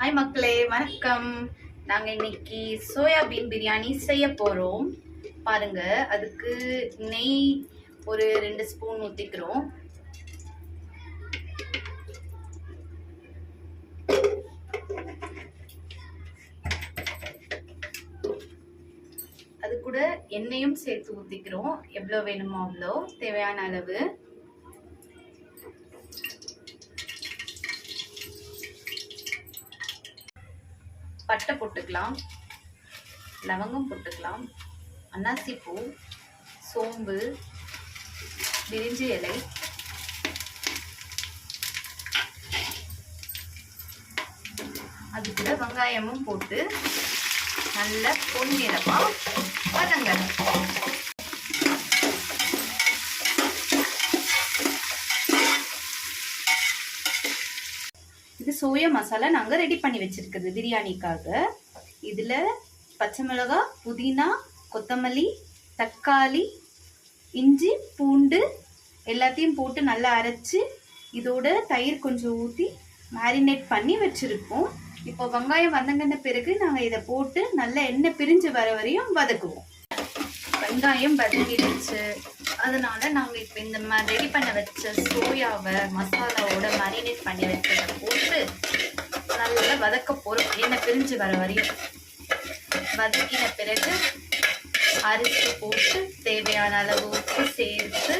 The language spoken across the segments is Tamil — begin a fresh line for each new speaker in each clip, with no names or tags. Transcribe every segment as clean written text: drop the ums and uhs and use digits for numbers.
ஹாய் மக்களே, வணக்கம். நாங்கள் இன்னைக்கு சோயாபீன் பிரியாணி செய்ய போகிறோம். பாருங்க, அதுக்கு நெய் ஒரு 2 ஸ்பூன் ஊற்றிக்கிறோம். அது கூட எண்ணெயும் சேர்த்து ஊற்றிக்கிறோம். எவ்வளோ வேணுமோ அவ்வளோ, தேவையான அளவு. பட்டை போட்டுக்கலாம், லவங்கம் போட்டுக்கலாம், அன்னாசி பூ, சோம்பு, பிரிஞ்சி இலை, அது கூட வெங்காயமும் போட்டு நல்ல பொன்னிறமா வதங்கணும். இது சோயா மசாலா நாங்கள் ரெடி பண்ணி வச்சிருக்கிறது பிரியாணிக்காக. இதில் பச்சை மிளகாய், புதினா, கொத்தமல்லி, தக்காளி, இஞ்சி, பூண்டு எல்லாத்தையும் போட்டு நல்லா அரைச்சி இதோட தயிர் கொஞ்சம் ஊற்றி மேரினேட் பண்ணி வச்சுருக்கோம். இப்போ வெங்காயம் வதங்கின பிறகு நாங்கள் இதை போட்டு நல்லா எண்ணெய் பிரிஞ்சு வர வரையும் வதக்குவோம். வெங்காயம் வதங்கிடுச்சு, அதனால நாங்கள் இப்போ இந்த மாதிரி ரெடி பண்ண வச்ச சோயாவை மசாலாவோட மேரினேட் பண்ணி வச்சதை போட்டு நல்லா வதக்க போகிறோம். எண்ணெய் பிரிஞ்சு வர வரையும் வதக்கின பிறகு அரிசி போட்டு தேவையான அளவு உப்பு சேர்த்து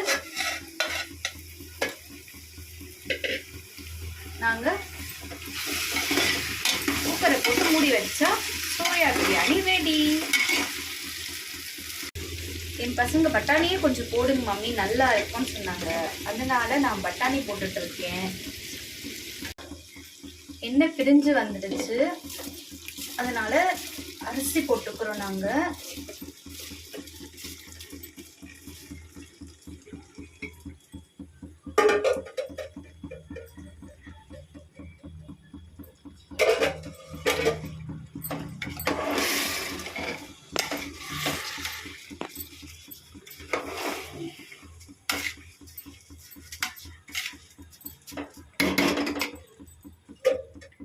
நாங்கள் குக்கரை போட்டு மூடி வச்சா சோயா பிரியாணி ரெடி. என் பசங்க பட்டாணியே கொஞ்சம் போடுங்க மம்மி, நல்லா இருக்கும்னு சொன்னாங்க. அதனால நான் பட்டாணி போட்டுட்டு இருக்கேன். எண்ணெய் பிரிஞ்சு வந்துடுச்சு, அதனால அரிசி போட்டுக்கிறோம் நாங்கள்.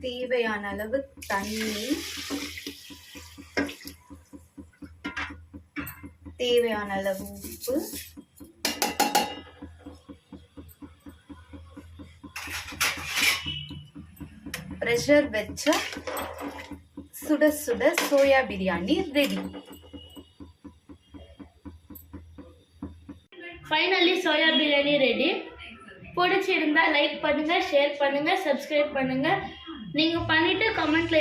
தேவையான அளவு தண்ணி, தேவையான அளவு உப்பு, பிரஷர் வச்ச சுட சுட soya biryani ready.
Finally soya biryani ready. பிடிச்சிருந்தா லைக் பண்ணுங்க, ஷேர் பண்ணுங்க, சப்ஸ்கிரைப் பண்ணுங்க. நீங்க பண்ணிட்டு கமெண்ட்ல